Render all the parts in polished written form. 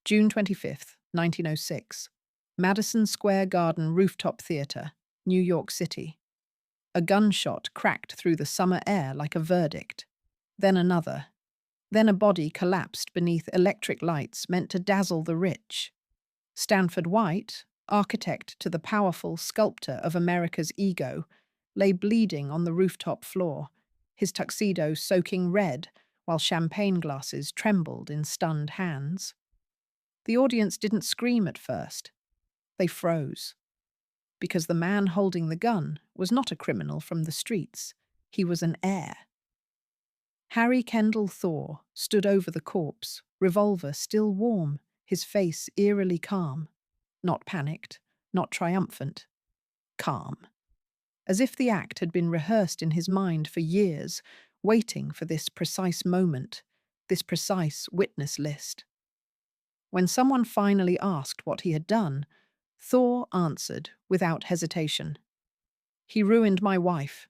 June 25th, 1906. Madison Square Garden Rooftop Theatre, New York City. A gunshot cracked through the summer air like a verdict. Then another. Then a body collapsed beneath electric lights meant to dazzle the rich. Stanford White, architect to the powerful sculptor of America's ego, lay bleeding on the rooftop floor, his tuxedo soaking red while champagne glasses trembled in stunned hands. The audience didn't scream at first. They froze. Because the man holding the gun was not a criminal from the streets. He was an heir. Harry Kendall Thaw stood over the corpse, revolver still warm, his face eerily calm. Not panicked, not triumphant. Calm. As if the act had been rehearsed in his mind for years, waiting for this precise moment, this precise witness list. When someone finally asked what he had done, Thaw answered without hesitation. "He ruined my wife."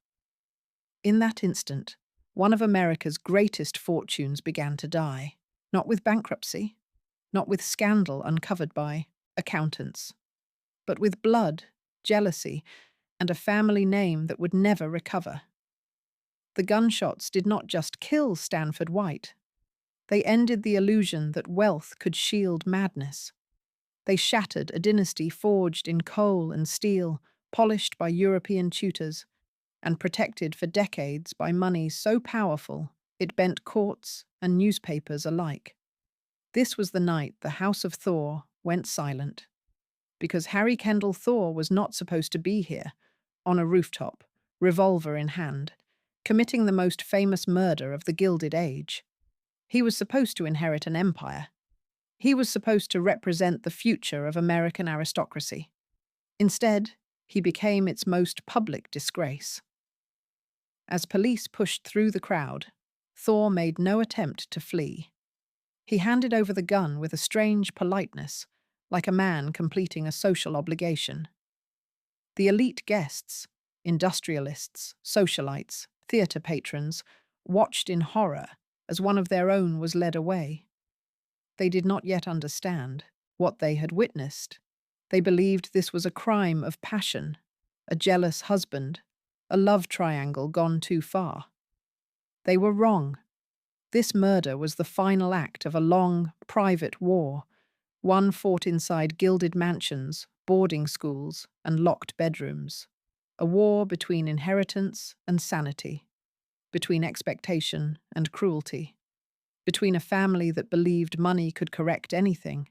In that instant, one of America's greatest fortunes began to die, not with bankruptcy, not with scandal uncovered by accountants, but with blood, jealousy, and a family name that would never recover. The gunshots did not just kill Stanford White. They ended the illusion that wealth could shield madness. They shattered a dynasty forged in coal and steel, polished by European tutors, and protected for decades by money so powerful it bent courts and newspapers alike. This was the night the House of Thaw went silent, because Harry Kendall Thaw was not supposed to be here, on a rooftop, revolver in hand, committing the most famous murder of the Gilded Age. He was supposed to inherit an empire. He was supposed to represent the future of American aristocracy. Instead, he became its most public disgrace. As police pushed through the crowd, Thaw made no attempt to flee. He handed over the gun with a strange politeness, like a man completing a social obligation. The elite guests, industrialists, socialites, theatre patrons, watched in horror as one of their own was led away. They did not yet understand what they had witnessed. They believed this was a crime of passion, a jealous husband, a love triangle gone too far. They were wrong. This murder was the final act of a long, private war, one fought inside gilded mansions, boarding schools, and locked bedrooms. A war between inheritance and sanity, between expectation and cruelty, between a family that believed money could correct anything,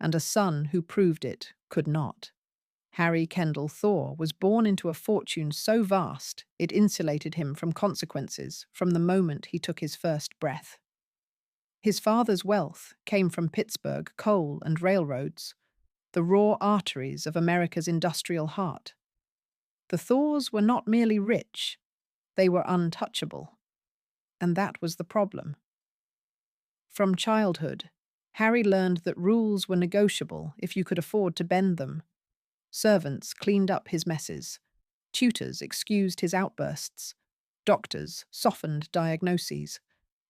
and a son who proved it could not. Harry Kendall Thaw was born into a fortune so vast it insulated him from consequences from the moment he took his first breath. His father's wealth came from Pittsburgh coal and railroads, the raw arteries of America's industrial heart. The Thaws were not merely rich, they were untouchable. And that was the problem. From childhood, Harry learned that rules were negotiable if you could afford to bend them. Servants cleaned up his messes. Tutors excused his outbursts. Doctors softened diagnoses.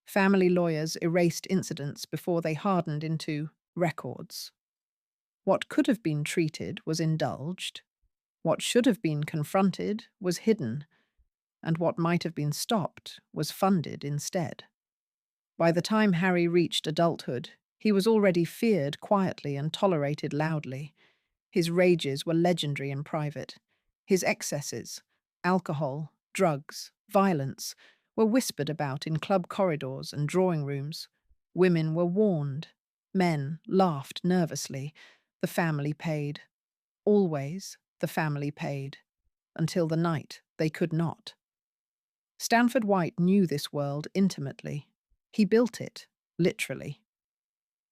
Family lawyers erased incidents before they hardened into records. What could have been treated was indulged. What should have been confronted was hidden. And what might have been stopped was funded instead. By the time Harry reached adulthood, he was already feared quietly and tolerated loudly. His rages were legendary in private. His excesses, alcohol, drugs, violence, were whispered about in club corridors and drawing rooms. Women were warned. Men laughed nervously. The family paid. Always the family paid. Until the night they could not. Stanford White knew this world intimately. He built it, literally.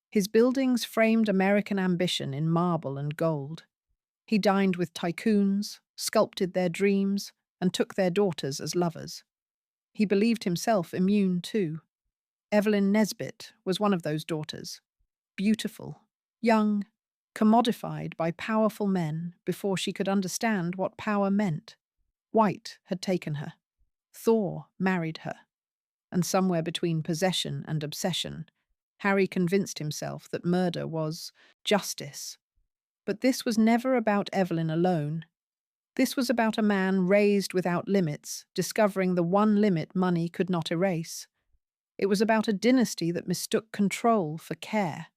His buildings framed American ambition in marble and gold. He dined with tycoons, sculpted their dreams, and took their daughters as lovers. He believed himself immune too. Evelyn Nesbit was one of those daughters. Beautiful, young, commodified by powerful men before she could understand what power meant. White had taken her. Thaw married her. And somewhere between possession and obsession, Harry convinced himself that murder was justice. But this was never about Evelyn alone. This was about a man raised without limits, discovering the one limit money could not erase. It was about a dynasty that mistook control for care,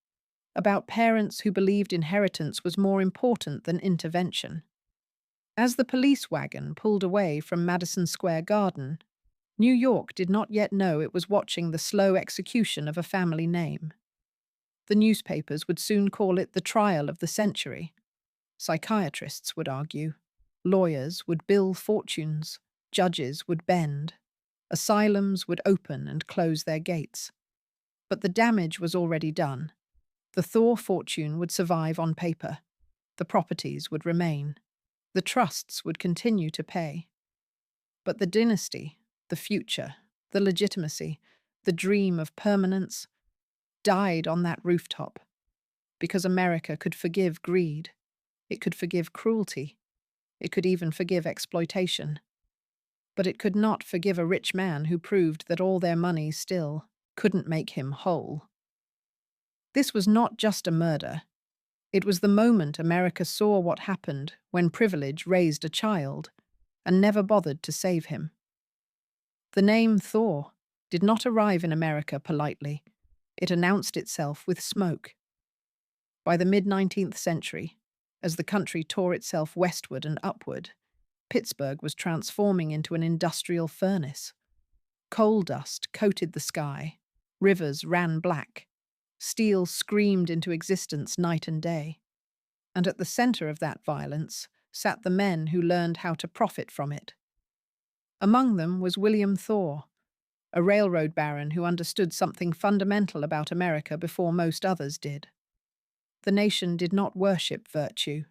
about parents who believed inheritance was more important than intervention. As the police wagon pulled away from Madison Square Garden, New York did not yet know it was watching the slow execution of a family name. The newspapers would soon call it the trial of the century. Psychiatrists would argue. Lawyers would bill fortunes. Judges would bend. Asylums would open and close their gates. But the damage was already done. The Thaw fortune would survive on paper. The properties would remain. The trusts would continue to pay. But the dynasty, the future, the legitimacy, the dream of permanence, died on that rooftop. Because America could forgive greed. It could forgive cruelty. It could even forgive exploitation. But it could not forgive a rich man who proved that all their money still couldn't make him whole. This was not just a murder. It was the moment America saw what happened when privilege raised a child and never bothered to save him. The name Thaw did not arrive in America politely. It announced itself with smoke. By the mid-19th century, as the country tore itself westward and upward, Pittsburgh was transforming into an industrial furnace. Coal dust coated the sky. Rivers ran black. Steel screamed into existence night and day. And at the center of that violence sat the men who learned how to profit from it. Among them was William Thaw, a railroad baron who understood something fundamental about America before most others did. The nation did not worship virtue.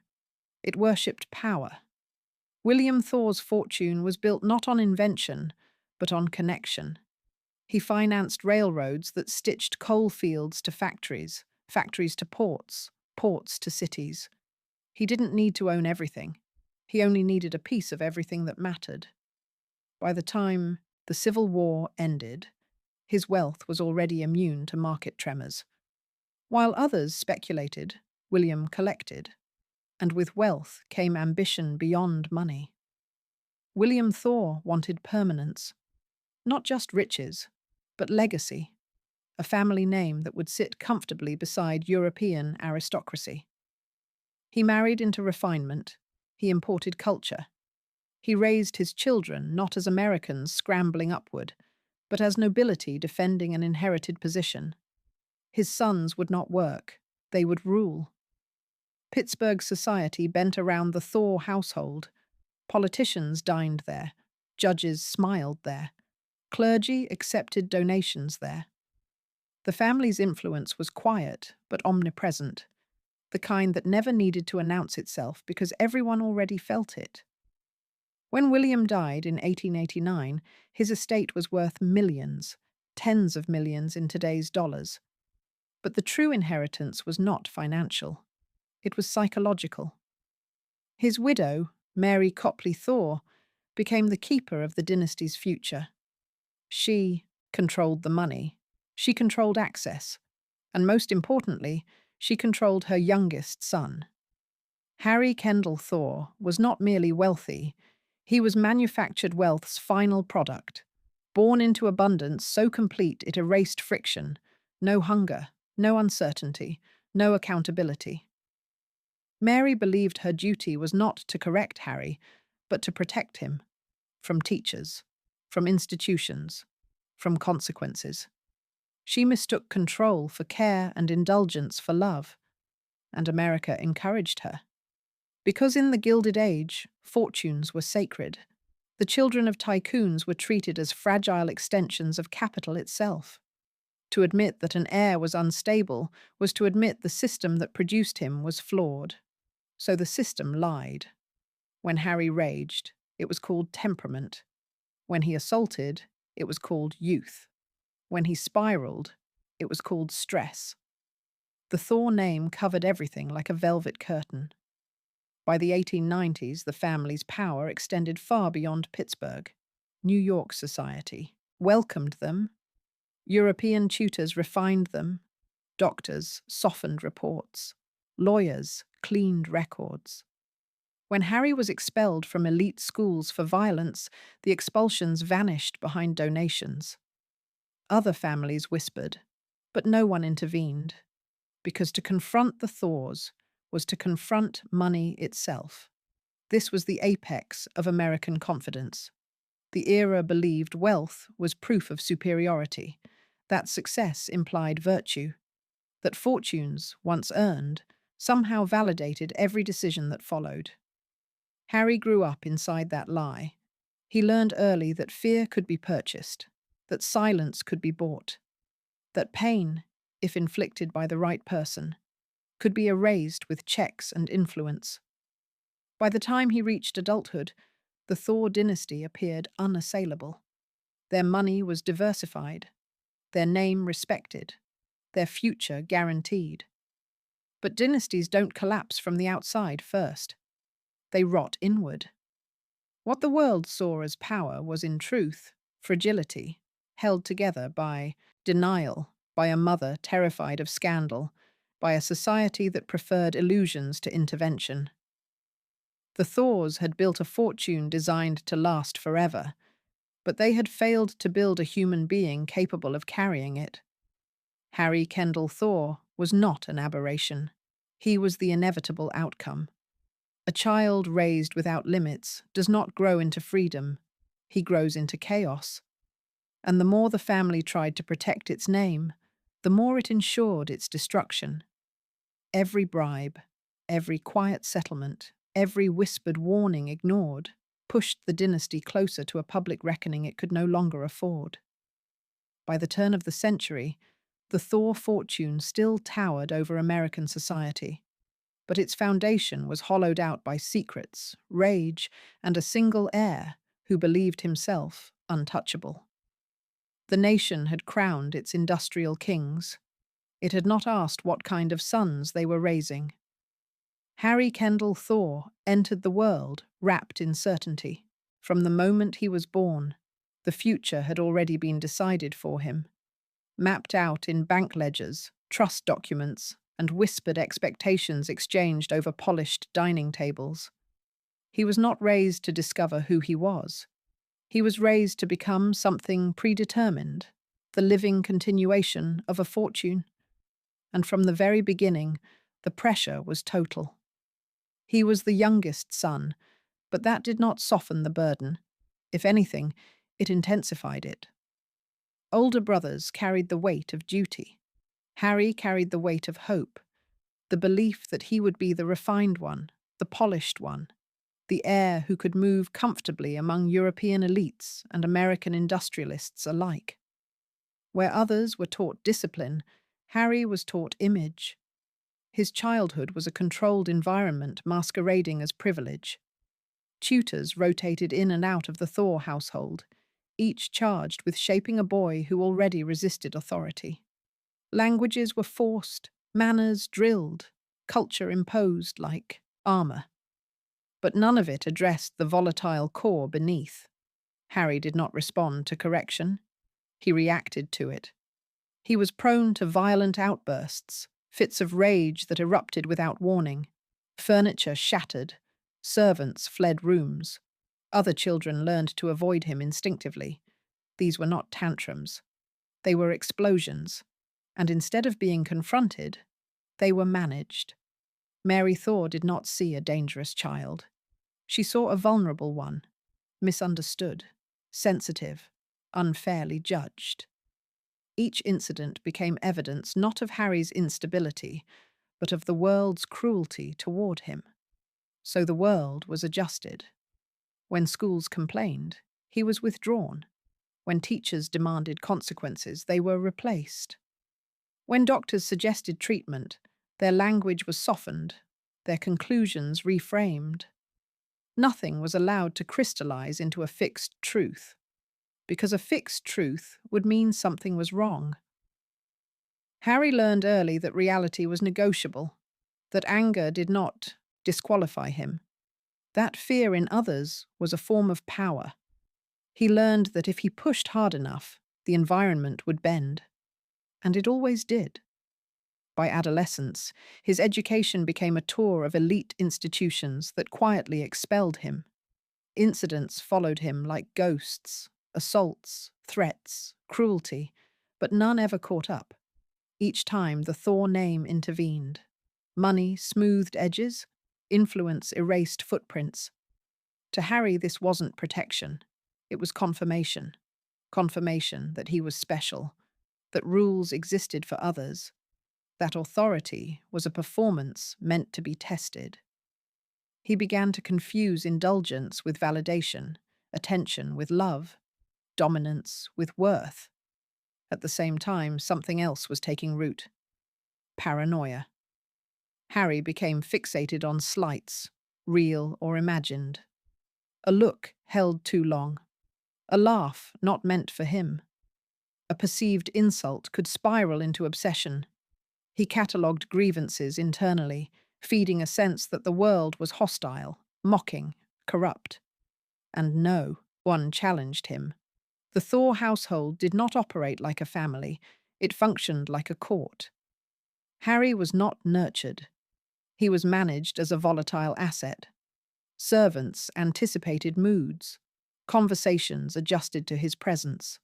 It worshipped power. William Thaw's fortune was built not on invention, but on connection. He financed railroads that stitched coal fields to factories, factories to ports, ports to cities. He didn't need to own everything. He only needed a piece of everything that mattered. By the time the Civil War ended, his wealth was already immune to market tremors. While others speculated, William collected. And with wealth came ambition beyond money. William Thaw wanted permanence. Not just riches, but legacy. A family name that would sit comfortably beside European aristocracy. He married into refinement. He imported culture. He raised his children not as Americans scrambling upward, but as nobility defending an inherited position. His sons would not work. They would rule. Pittsburgh society bent around the Thaw household. Politicians dined there. Judges smiled there. Clergy accepted donations there. The family's influence was quiet but omnipresent, the kind that never needed to announce itself because everyone already felt it. When William died in 1889, his estate was worth millions, tens of millions in today's dollars. But the true inheritance was not financial. It was psychological. His widow, Mary Copley Thaw, became the keeper of the dynasty's future. She controlled the money. She controlled access. And most importantly, she controlled her youngest son. Harry Kendall Thaw was not merely wealthy. He was manufactured wealth's final product, born into abundance so complete it erased friction, no hunger, no uncertainty, no accountability. Mary believed her duty was not to correct Harry, but to protect him from teachers, from institutions, from consequences. She mistook control for care and indulgence for love, and America encouraged her. Because in the Gilded Age, fortunes were sacred, the children of tycoons were treated as fragile extensions of capital itself. To admit that an heir was unstable was to admit the system that produced him was flawed. So the system lied. When Harry raged, it was called temperament. When he assaulted, it was called youth. When he spiraled, it was called stress. The Thaw name covered everything like a velvet curtain. By the 1890s, the family's power extended far beyond Pittsburgh. New York society welcomed them. European tutors refined them. Doctors softened reports. Lawyers cleaned records. When Harry was expelled from elite schools for violence, the expulsions vanished behind donations. Other families whispered, but no one intervened, because to confront the Thaws was to confront money itself. This was the apex of American confidence. The era believed wealth was proof of superiority, that success implied virtue, that fortunes, once earned, somehow validated every decision that followed. Harry grew up inside that lie. He learned early that fear could be purchased, that silence could be bought, that pain, if inflicted by the right person, could be erased with checks and influence. By the time he reached adulthood, the Thaw dynasty appeared unassailable. Their money was diversified, their name respected, their future guaranteed. But dynasties don't collapse from the outside first. They rot inward. What the world saw as power was in truth fragility, held together by denial, by a mother terrified of scandal, by a society that preferred illusions to intervention. The Thaws had built a fortune designed to last forever, but they had failed to build a human being capable of carrying it. Harry Kendall Thaw was not an aberration. He was the inevitable outcome. A child raised without limits does not grow into freedom. He grows into chaos. And the more the family tried to protect its name, the more it ensured its destruction. Every bribe, every quiet settlement, every whispered warning ignored, pushed the dynasty closer to a public reckoning it could no longer afford. By the turn of the century, the Thaw fortune still towered over American society, but its foundation was hollowed out by secrets, rage, and a single heir who believed himself untouchable. The nation had crowned its industrial kings. It had not asked what kind of sons they were raising. Harry Kendall Thaw entered the world wrapped in certainty. From the moment he was born, the future had already been decided for him, mapped out in bank ledgers, trust documents, and whispered expectations exchanged over polished dining tables. He was not raised to discover who he was. He was raised to become something predetermined, the living continuation of a fortune. And from the very beginning, the pressure was total. He was the youngest son, but that did not soften the burden. If anything, it intensified it. Older brothers carried the weight of duty. Harry carried the weight of hope, the belief that he would be the refined one, the polished one, the heir who could move comfortably among European elites and American industrialists alike. Where others were taught discipline, Harry was taught image. His childhood was a controlled environment masquerading as privilege. Tutors rotated in and out of the Thaw household, each charged with shaping a boy who already resisted authority. Languages were forced, manners drilled, culture imposed like armor. But none of it addressed the volatile core beneath. Harry did not respond to correction. He reacted to it. He was prone to violent outbursts, fits of rage that erupted without warning. Furniture shattered. Servants fled rooms. Other children learned to avoid him instinctively. These were not tantrums. They were explosions. And instead of being confronted, they were managed. Mary Thaw did not see a dangerous child. She saw a vulnerable one, misunderstood, sensitive, unfairly judged. Each incident became evidence not of Harry's instability, but of the world's cruelty toward him. So the world was adjusted. When schools complained, he was withdrawn. When teachers demanded consequences, they were replaced. When doctors suggested treatment, their language was softened, their conclusions reframed. Nothing was allowed to crystallize into a fixed truth, because a fixed truth would mean something was wrong. Harry learned early that reality was negotiable, that anger did not disqualify him, that fear in others was a form of power. He learned that if he pushed hard enough, the environment would bend. And it always did. By adolescence, his education became a tour of elite institutions that quietly expelled him. Incidents followed him like ghosts, assaults, threats, cruelty, but none ever caught up. Each time the Thaw name intervened. Money smoothed edges, influence erased footprints. To Harry, this wasn't protection. It was confirmation. Confirmation that he was special, that rules existed for others, that authority was a performance meant to be tested. He began to confuse indulgence with validation, attention with love, dominance with worth. At the same time, something else was taking root: paranoia. Harry became fixated on slights, real or imagined. A look held too long. A laugh not meant for him. A perceived insult could spiral into obsession. He catalogued grievances internally, feeding a sense that the world was hostile, mocking, corrupt. And no one challenged him. The Thaw household did not operate like a family, it functioned like a court. Harry was not nurtured. He was managed as a volatile asset. Servants anticipated moods. Conversations adjusted to his presence.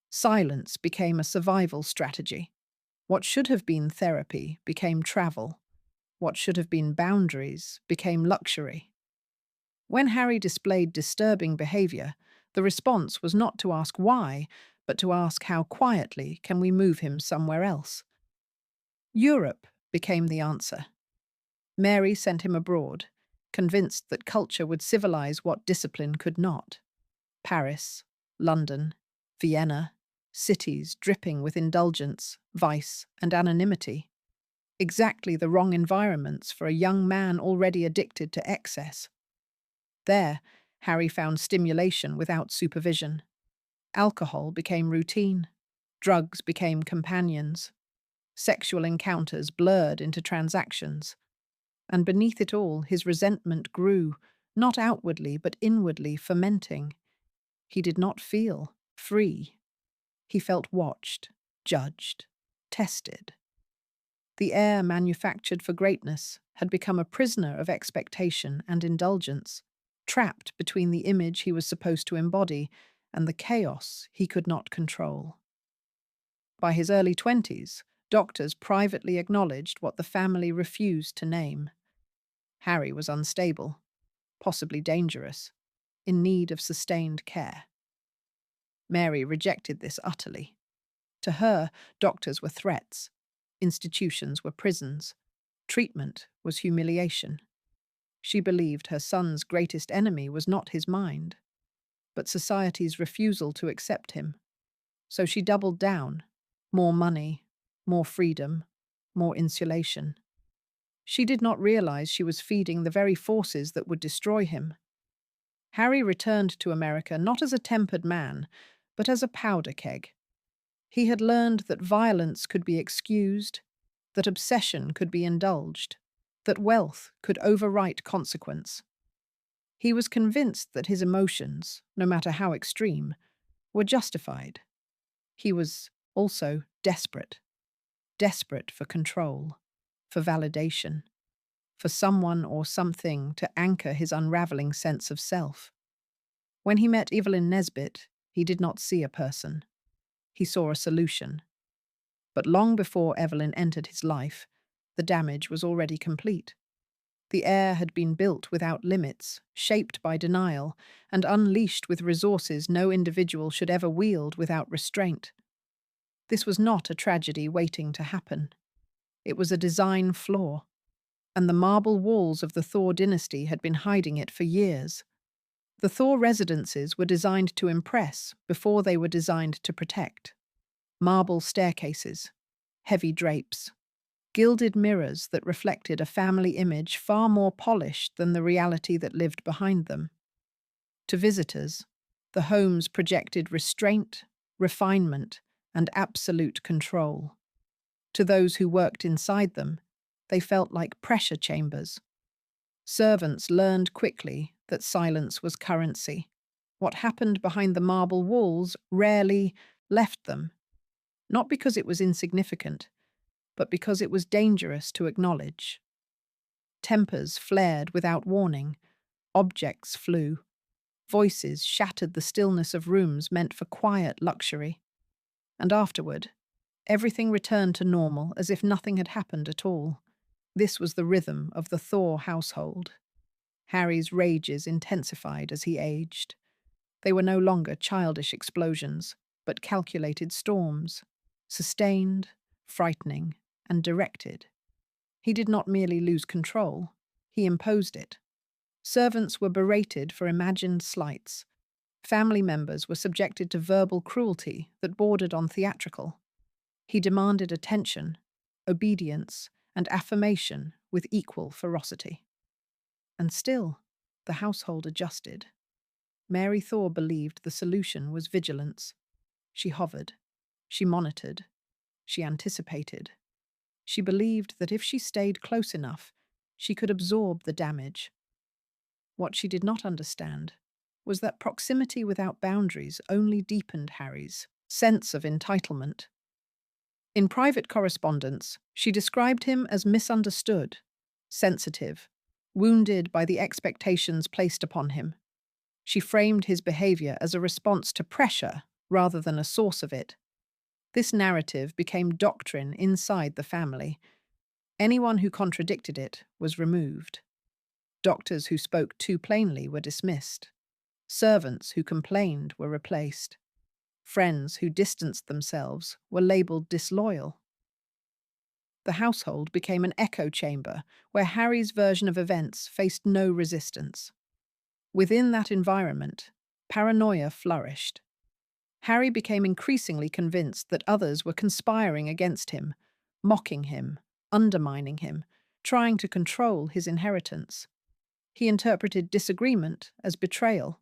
Silence became a survival strategy. What should have been therapy became travel. What should have been boundaries became luxury. When Harry displayed disturbing behavior, the response was not to ask why, but to ask how quietly can we move him somewhere else. Europe became the answer. Mary sent him abroad, convinced that culture would civilize what discipline could not. Paris, London, Vienna, cities dripping with indulgence, vice, and anonymity. Exactly the wrong environments for a young man already addicted to excess. There, Harry found stimulation without supervision. Alcohol became routine. Drugs became companions. Sexual encounters blurred into transactions. And beneath it all, his resentment grew, not outwardly but inwardly fermenting. He did not feel free. He felt watched, judged, tested. The Heir manufactured for greatness had become a prisoner of expectation and indulgence, trapped between the image he was supposed to embody and the chaos he could not control. By his early 20s, doctors privately acknowledged what the family refused to name. Harry was unstable, possibly dangerous, in need of sustained care. Mary rejected this utterly. To her, doctors were threats, institutions were prisons, treatment was humiliation. She believed her son's greatest enemy was not his mind, but society's refusal to accept him. So she doubled down: more money, more freedom, more insulation. She did not realize she was feeding the very forces that would destroy him. Harry returned to America not as a tempered man, but as a powder keg. He had learned that violence could be excused, that obsession could be indulged, that wealth could overwrite consequence. He was convinced that his emotions, no matter how extreme, were justified. He was also desperate. Desperate for control, for validation, for someone or something to anchor his unraveling sense of self. When he met Evelyn Nesbit, he did not see a person. He saw a solution. But long before Evelyn entered his life, the damage was already complete. The Heir had been built without limits, shaped by denial, and unleashed with resources no individual should ever wield without restraint. This was not a tragedy waiting to happen. It was a design flaw, and the marble walls of the Thaw dynasty had been hiding it for years. The Thaw residences were designed to impress before they were designed to protect. Marble staircases, heavy drapes, gilded mirrors that reflected a family image far more polished than the reality that lived behind them. To visitors, the homes projected restraint, refinement, and absolute control. To those who worked inside them, they felt like pressure chambers. Servants learned quickly that silence was currency. What happened behind the marble walls rarely left them, not because it was insignificant, but because it was dangerous to acknowledge. Tempers flared without warning, objects flew, voices shattered the stillness of rooms meant for quiet luxury. And afterward, everything returned to normal as if nothing had happened at all. This was the rhythm of the Thaw household. Harry's rages intensified as he aged. They were no longer childish explosions, but calculated storms, sustained, frightening, and directed. He did not merely lose control, he imposed it. Servants were berated for imagined slights. Family members were subjected to verbal cruelty that bordered on theatrical. He demanded attention, obedience, and affirmation with equal ferocity. And still, the household adjusted. Mary Thaw believed the solution was vigilance. She hovered. She monitored. She anticipated. She believed that if she stayed close enough, she could absorb the damage. What she did not understand was that proximity without boundaries only deepened Harry's sense of entitlement. In private correspondence, she described him as misunderstood, sensitive, wounded by the expectations placed upon him. She framed his behavior as a response to pressure rather than a source of it. This narrative became doctrine inside the family. Anyone who contradicted it was removed. Doctors who spoke too plainly were dismissed. Servants who complained were replaced. Friends who distanced themselves were labeled disloyal. The household became an echo chamber where Harry's version of events faced no resistance. Within that environment, paranoia flourished. Harry became increasingly convinced that others were conspiring against him, mocking him, undermining him, trying to control his inheritance. He interpreted disagreement as betrayal,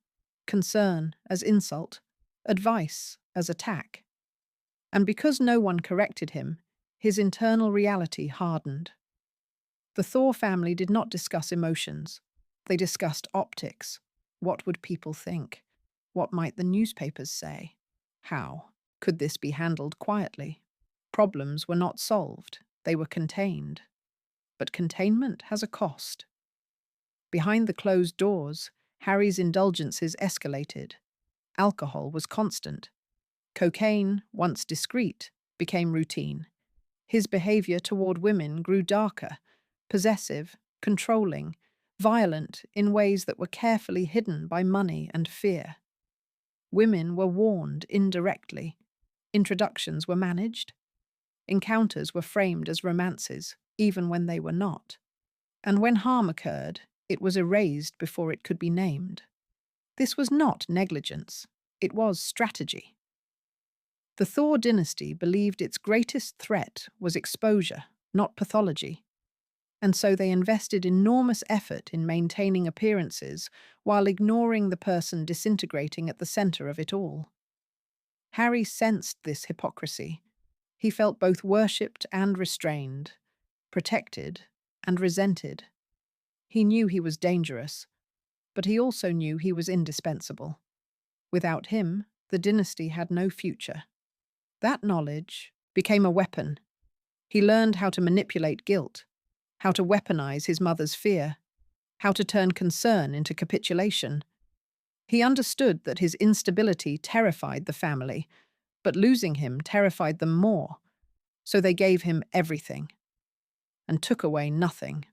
concern as insult, advice as attack. And because no one corrected him, his internal reality hardened. The Thaw family did not discuss emotions. They discussed optics. What would people think? What might the newspapers say? How could this be handled quietly? Problems were not solved. They were contained. But containment has a cost. Behind the closed doors, Harry's indulgences escalated. Alcohol was constant. Cocaine, once discreet, became routine. His behavior toward women grew darker, possessive, controlling, violent in ways that were carefully hidden by money and fear. Women were warned indirectly. Introductions were managed. Encounters were framed as romances, even when they were not. And when harm occurred, it was erased before it could be named. This was not negligence. It was strategy. The Thaw dynasty believed its greatest threat was exposure, not pathology. And so they invested enormous effort in maintaining appearances while ignoring the person disintegrating at the center of it all. Harry sensed this hypocrisy. He felt both worshipped and restrained, protected and resented. He knew he was dangerous, but he also knew he was indispensable. Without him, the dynasty had no future. That knowledge became a weapon. He learned how to manipulate guilt, how to weaponize his mother's fear, how to turn concern into capitulation. He understood that his instability terrified the family, but losing him terrified them more, so they gave him everything and took away nothing.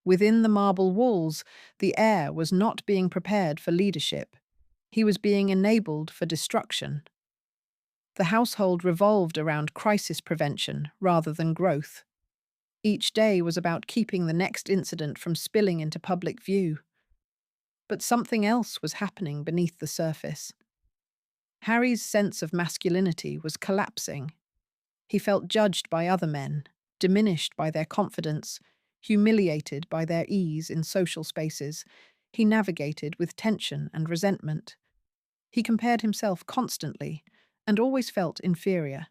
Within the marble walls, the heir was not being prepared for leadership. He was being enabled for destruction. The household revolved around crisis prevention rather than growth. Each day was about keeping the next incident from spilling into public view. But something else was happening beneath the surface. Harry's sense of masculinity was collapsing. He felt judged by other men, diminished by their confidence, humiliated by their ease in social spaces. He navigated with tension and resentment. He compared himself constantly and always felt inferior.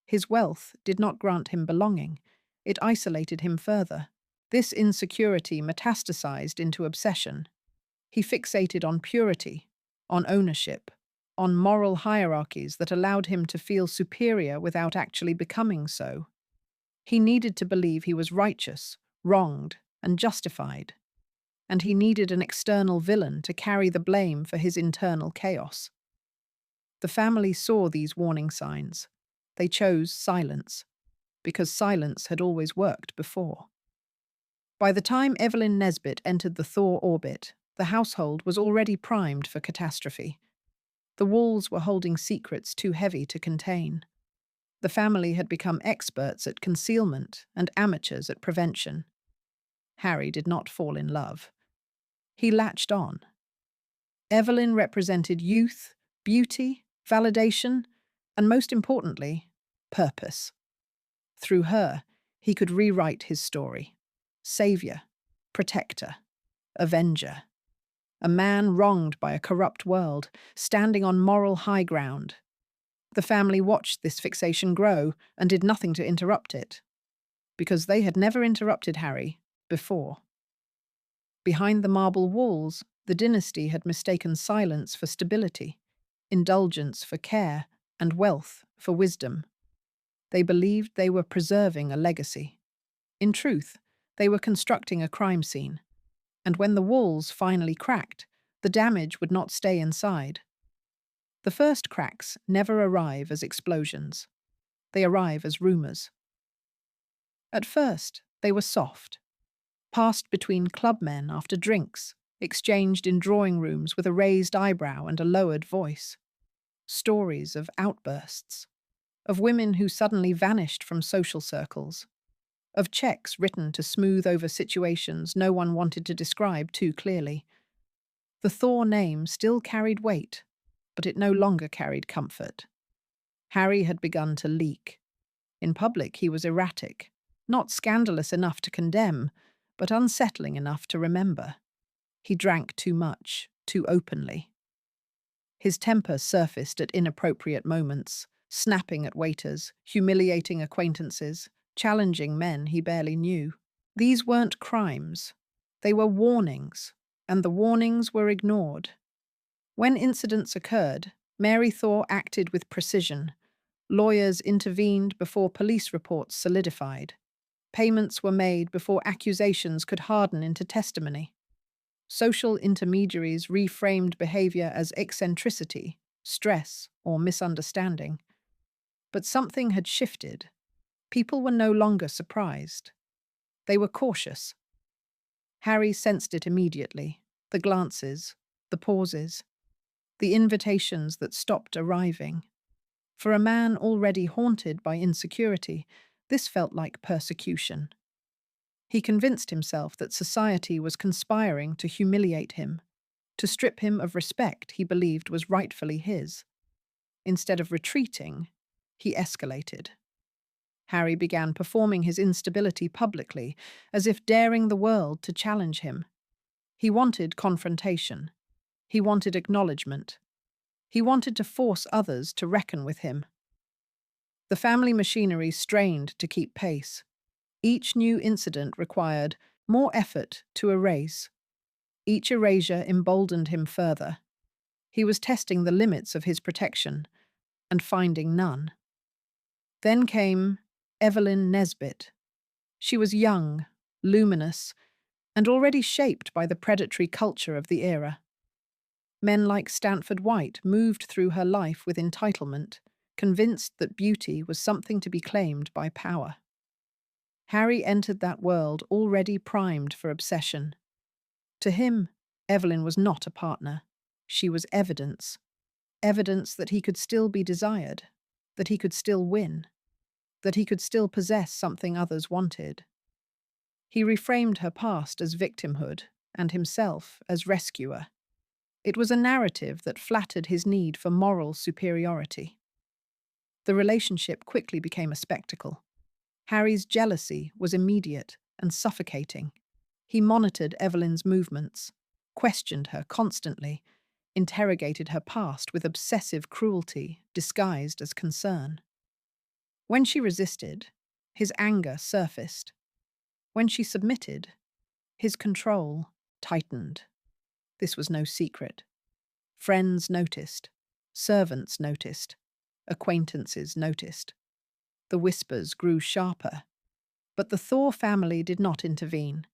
His wealth did not grant him belonging. It isolated him further. This insecurity metastasized into obsession. He fixated on purity, on ownership, on moral hierarchies that allowed him to feel superior without actually becoming so. He needed to believe he was righteous, wronged, and justified, and he needed an external villain to carry the blame for his internal chaos. The family saw these warning signs. They chose silence, because silence had always worked before. By the time Evelyn Nesbit entered the Thaw orbit, the household was already primed for catastrophe. The walls were holding secrets too heavy to contain. The family had become experts at concealment and amateurs at prevention. Harry did not fall in love. He latched on. Evelyn represented youth, beauty, validation, and most importantly, purpose. Through her, he could rewrite his story. Savior, protector, avenger. A man wronged by a corrupt world, standing on moral high ground. The family watched this fixation grow and did nothing to interrupt it, because they had never interrupted Harry before. Behind the marble walls, the dynasty had mistaken silence for stability, indulgence for care, and wealth for wisdom. They believed they were preserving a legacy. In truth, they were constructing a crime scene, and when the walls finally cracked, the damage would not stay inside. The first cracks never arrive as explosions. They arrive as rumors. At first, they were soft, passed between clubmen after drinks, exchanged in drawing rooms with a raised eyebrow and a lowered voice. Stories of outbursts, of women who suddenly vanished from social circles, of checks written to smooth over situations no one wanted to describe too clearly. The Thaw name still carried weight, but it no longer carried comfort. Harry had begun to leak. In public, he was erratic, not scandalous enough to condemn, but unsettling enough to remember. He drank too much, too openly. His temper surfaced at inappropriate moments, snapping at waiters, humiliating acquaintances, challenging men he barely knew. These weren't crimes. They were warnings, and the warnings were ignored. When incidents occurred, Mary Thaw acted with precision. Lawyers intervened before police reports solidified. Payments were made before accusations could harden into testimony. Social intermediaries reframed behavior as eccentricity, stress, or misunderstanding. But something had shifted. People were no longer surprised. They were cautious. Harry sensed it immediately, the glances, the pauses, the invitations that stopped arriving. For a man already haunted by insecurity, this felt like persecution. He convinced himself that society was conspiring to humiliate him, to strip him of respect he believed was rightfully his. Instead of retreating, he escalated. Harry began performing his instability publicly, as if daring the world to challenge him. He wanted confrontation. He wanted acknowledgement. He wanted to force others to reckon with him. The family machinery strained to keep pace. Each new incident required more effort to erase. Each erasure emboldened him further. He was testing the limits of his protection and finding none. Then came Evelyn Nesbit. She was young, luminous, and already shaped by the predatory culture of the era. Men like Stanford White moved through her life with entitlement, convinced that beauty was something to be claimed by power. Harry entered that world already primed for obsession. To him, Evelyn was not a partner. She was evidence. Evidence that he could still be desired, that he could still win, that he could still possess something others wanted. He reframed her past as victimhood and himself as rescuer. It was a narrative that flattered his need for moral superiority. The relationship quickly became a spectacle. Harry's jealousy was immediate and suffocating. He monitored Evelyn's movements, questioned her constantly, interrogated her past with obsessive cruelty disguised as concern. When she resisted, his anger surfaced. When she submitted, his control tightened. This was no secret. Friends noticed. Servants noticed. Acquaintances noticed. The whispers grew sharper. But the Thaw family did not intervene,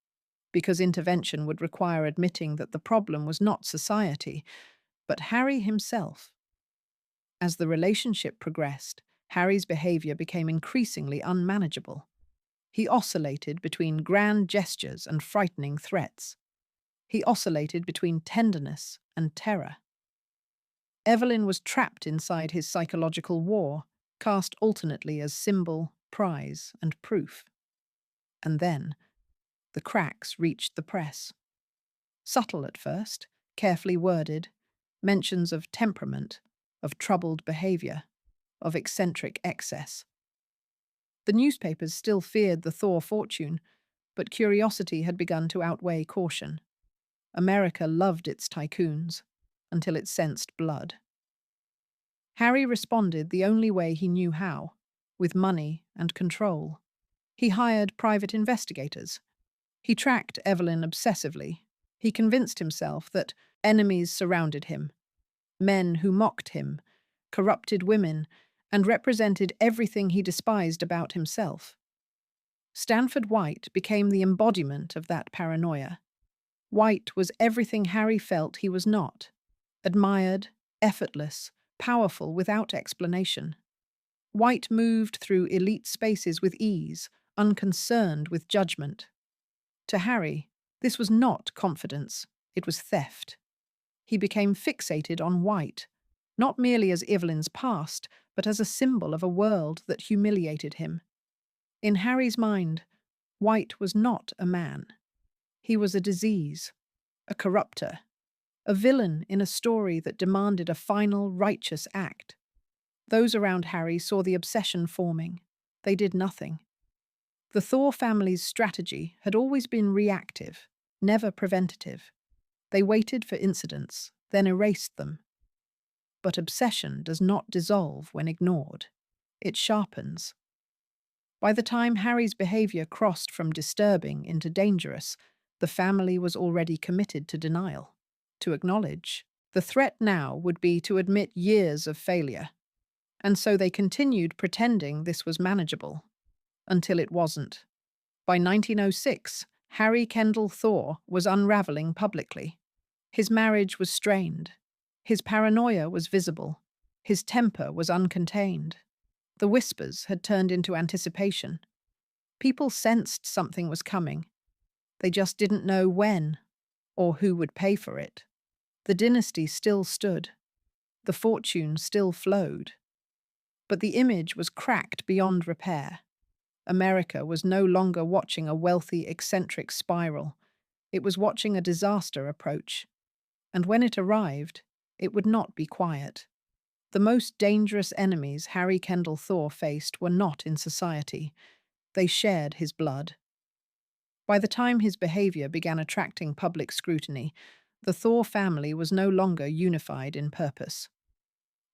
because intervention would require admitting that the problem was not society, but Harry himself. As the relationship progressed, Harry's behavior became increasingly unmanageable. He oscillated between grand gestures and frightening threats. He oscillated between tenderness and terror. Evelyn was trapped inside his psychological war, cast alternately as symbol, prize, and proof. And then, the cracks reached the press. Subtle at first, carefully worded, mentions of temperament, of troubled behavior, of eccentric excess. The newspapers still feared the Thaw fortune, but curiosity had begun to outweigh caution. America loved its tycoons, until it sensed blood. Harry responded the only way he knew how, with money and control. He hired private investigators. He tracked Evelyn obsessively. He convinced himself that enemies surrounded him, men who mocked him, corrupted women, and represented everything he despised about himself. Stanford White became the embodiment of that paranoia. White was everything Harry felt he was not: admired, effortless, powerful without explanation. White moved through elite spaces with ease, unconcerned with judgment. To Harry, this was not confidence, it was theft. He became fixated on White, not merely as Evelyn's past, but as a symbol of a world that humiliated him. In Harry's mind, White was not a man. He was a disease, a corrupter, a villain in a story that demanded a final, righteous act. Those around Harry saw the obsession forming. They did nothing. The Thaw family's strategy had always been reactive, never preventative. They waited for incidents, then erased them. But obsession does not dissolve when ignored. It sharpens. By the time Harry's behavior crossed from disturbing into dangerous, the family was already committed to denial, to acknowledge. The threat now would be to admit years of failure. And so they continued pretending this was manageable, until it wasn't. By 1906, Harry Kendall Thaw was unraveling publicly. His marriage was strained. His paranoia was visible. His temper was uncontained. The whispers had turned into anticipation. People sensed something was coming. They just didn't know when, or who would pay for it. The dynasty still stood. The fortune still flowed. But the image was cracked beyond repair. America was no longer watching a wealthy, eccentric spiral. It was watching a disaster approach. And when it arrived, it would not be quiet. The most dangerous enemies Harry Kendall Thaw faced were not in society. They shared his blood. By the time his behavior began attracting public scrutiny, the Thaw family was no longer unified in purpose.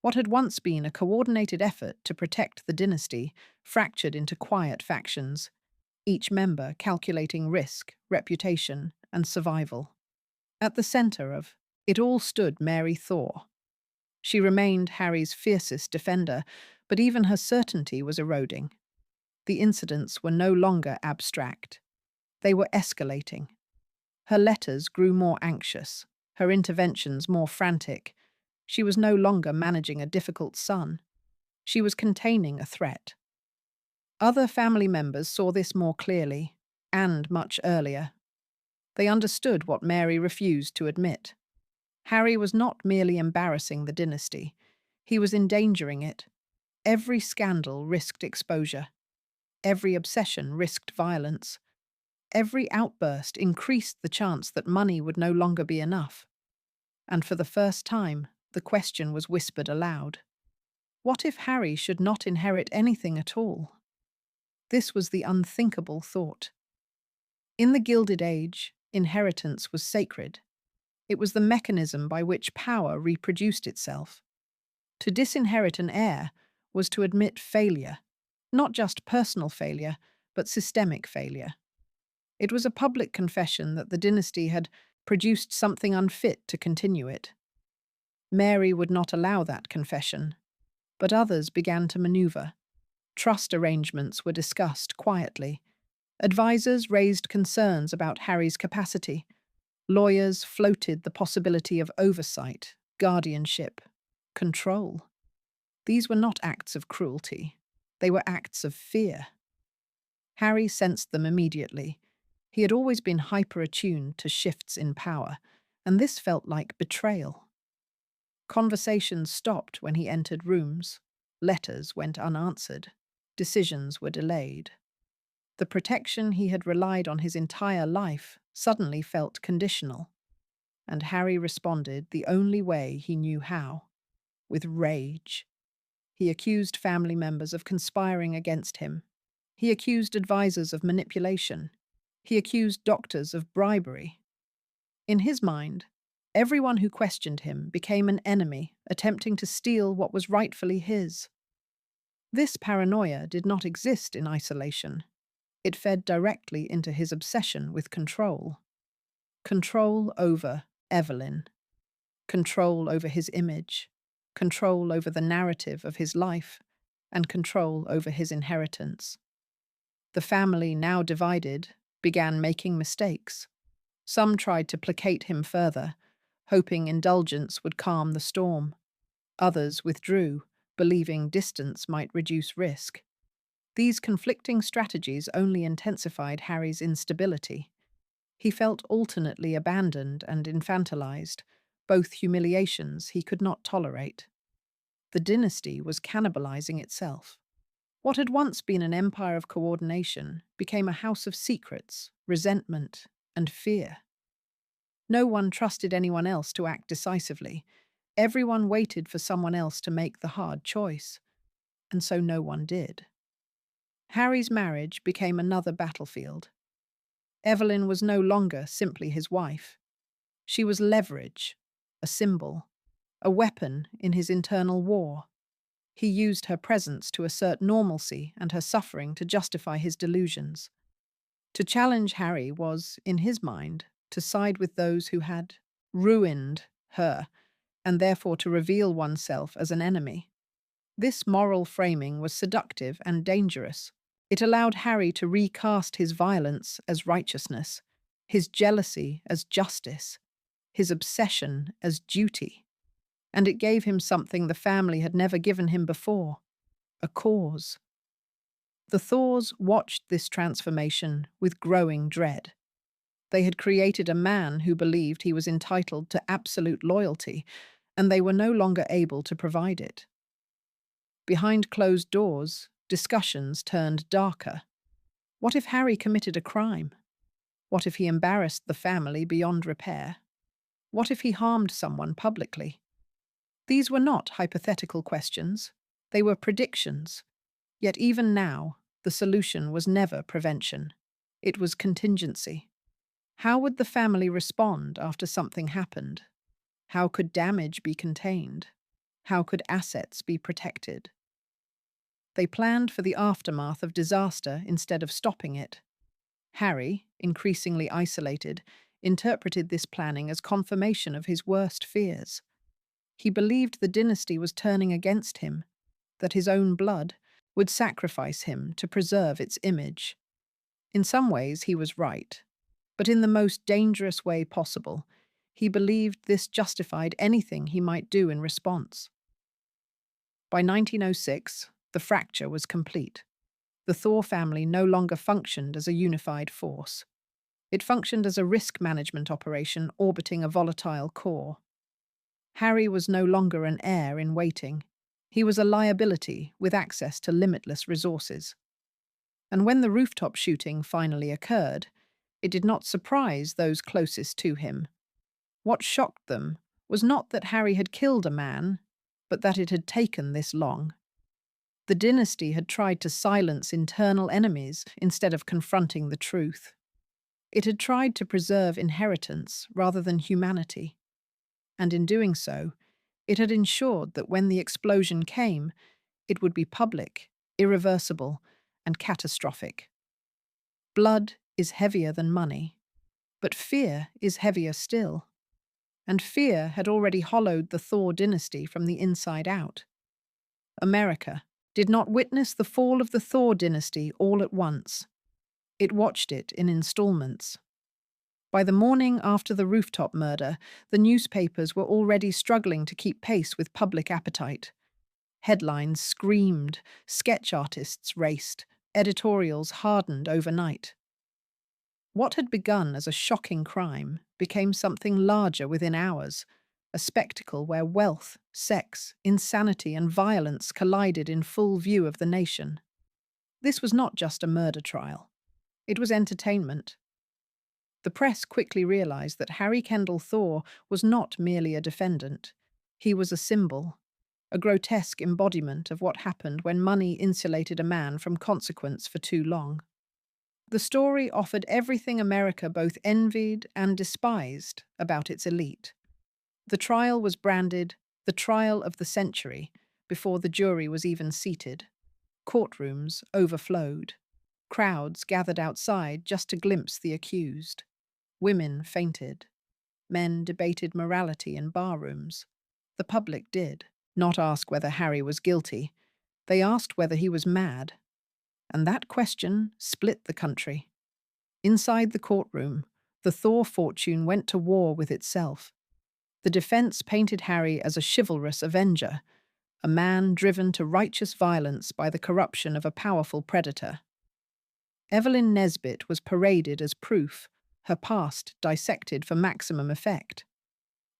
What had once been a coordinated effort to protect the dynasty fractured into quiet factions, each member calculating risk, reputation, and survival. At the center of it all stood Mary Thaw. She remained Harry's fiercest defender, but even her certainty was eroding. The incidents were no longer abstract. They were escalating. Her letters grew more anxious, her interventions more frantic. She was no longer managing a difficult son. She was containing a threat. Other family members saw this more clearly, and much earlier. They understood what Mary refused to admit. Harry was not merely embarrassing the dynasty. He was endangering it. Every scandal risked exposure. Every obsession risked violence. Every outburst increased the chance that money would no longer be enough. And for the first time, the question was whispered aloud. What if Harry should not inherit anything at all? This was the unthinkable thought. In the Gilded Age, inheritance was sacred. It was the mechanism by which power reproduced itself. To disinherit an heir was to admit failure, not just personal failure, but systemic failure. It was a public confession that the dynasty had produced something unfit to continue it. Mary would not allow that confession, but others began to maneuver. Trust arrangements were discussed quietly. Advisors raised concerns about Harry's capacity. Lawyers floated the possibility of oversight, guardianship, control. These were not acts of cruelty. They were acts of fear. Harry sensed them immediately. He had always been hyper-attuned to shifts in power, and this felt like betrayal. Conversations stopped when he entered rooms. Letters went unanswered. Decisions were delayed. The protection he had relied on his entire life suddenly felt conditional, and Harry responded the only way he knew how, with rage. He accused family members of conspiring against him. He accused advisors of manipulation. He accused doctors of bribery. In his mind, everyone who questioned him became an enemy attempting to steal what was rightfully his. This paranoia did not exist in isolation. It fed directly into his obsession with control. Control over Evelyn. Control over his image. Control over the narrative of his life. And control over his inheritance. The family, now divided, began making mistakes. Some tried to placate him further, hoping indulgence would calm the storm. Others withdrew, believing distance might reduce risk. These conflicting strategies only intensified Harry's instability. He felt alternately abandoned and infantilized, both humiliations he could not tolerate. The dynasty was cannibalizing itself. What had once been an empire of coordination became a house of secrets, resentment, and fear. No one trusted anyone else to act decisively. Everyone waited for someone else to make the hard choice, and so no one did. Harry's marriage became another battlefield. Evelyn was no longer simply his wife. She was leverage, a symbol, a weapon in his internal war. He used her presence to assert normalcy and her suffering to justify his delusions. To challenge Harry was, in his mind, to side with those who had ruined her, and therefore to reveal oneself as an enemy. This moral framing was seductive and dangerous. It allowed Harry to recast his violence as righteousness, his jealousy as justice, his obsession as duty. And it gave him something the family had never given him before, a cause. The Thaws watched this transformation with growing dread. They had created a man who believed he was entitled to absolute loyalty, and they were no longer able to provide it. Behind closed doors, discussions turned darker. What if Harry committed a crime? What if he embarrassed the family beyond repair? What if he harmed someone publicly? These were not hypothetical questions. They were predictions. Yet even now, the solution was never prevention. It was contingency. How would the family respond after something happened? How could damage be contained? How could assets be protected? They planned for the aftermath of disaster instead of stopping it. Harry, increasingly isolated, interpreted this planning as confirmation of his worst fears. He believed the dynasty was turning against him, that his own blood would sacrifice him to preserve its image. In some ways, he was right, but in the most dangerous way possible, he believed this justified anything he might do in response. By 1906, the fracture was complete. The Thaw family no longer functioned as a unified force. It functioned as a risk management operation orbiting a volatile core. Harry was no longer an heir in waiting. He was a liability with access to limitless resources. And when the rooftop shooting finally occurred, it did not surprise those closest to him. What shocked them was not that Harry had killed a man, but that it had taken this long. The dynasty had tried to silence internal enemies instead of confronting the truth. It had tried to preserve inheritance rather than humanity. And in doing so, it had ensured that when the explosion came, it would be public, irreversible, and catastrophic. Blood is heavier than money, but fear is heavier still. And fear had already hollowed the Thaw dynasty from the inside out. America did not witness the fall of the Thaw dynasty all at once. It watched it in installments. By the morning after the rooftop murder, the newspapers were already struggling to keep pace with public appetite. Headlines screamed, sketch artists raced, editorials hardened overnight. What had begun as a shocking crime became something larger within hours, a spectacle where wealth, sex, insanity, and violence collided in full view of the nation. This was not just a murder trial. It was entertainment. The press quickly realized that Harry Kendall Thaw was not merely a defendant. He was a symbol, a grotesque embodiment of what happened when money insulated a man from consequence for too long. The story offered everything America both envied and despised about its elite. The trial was branded the trial of the century before the jury was even seated. Courtrooms overflowed. Crowds gathered outside just to glimpse the accused. Women fainted. Men debated morality in barrooms. The public did not ask whether Harry was guilty. They asked whether he was mad. And that question split the country. Inside the courtroom, the Thaw fortune went to war with itself. The defense painted Harry as a chivalrous avenger, a man driven to righteous violence by the corruption of a powerful predator. Evelyn Nesbit was paraded as proof, her past dissected for maximum effect.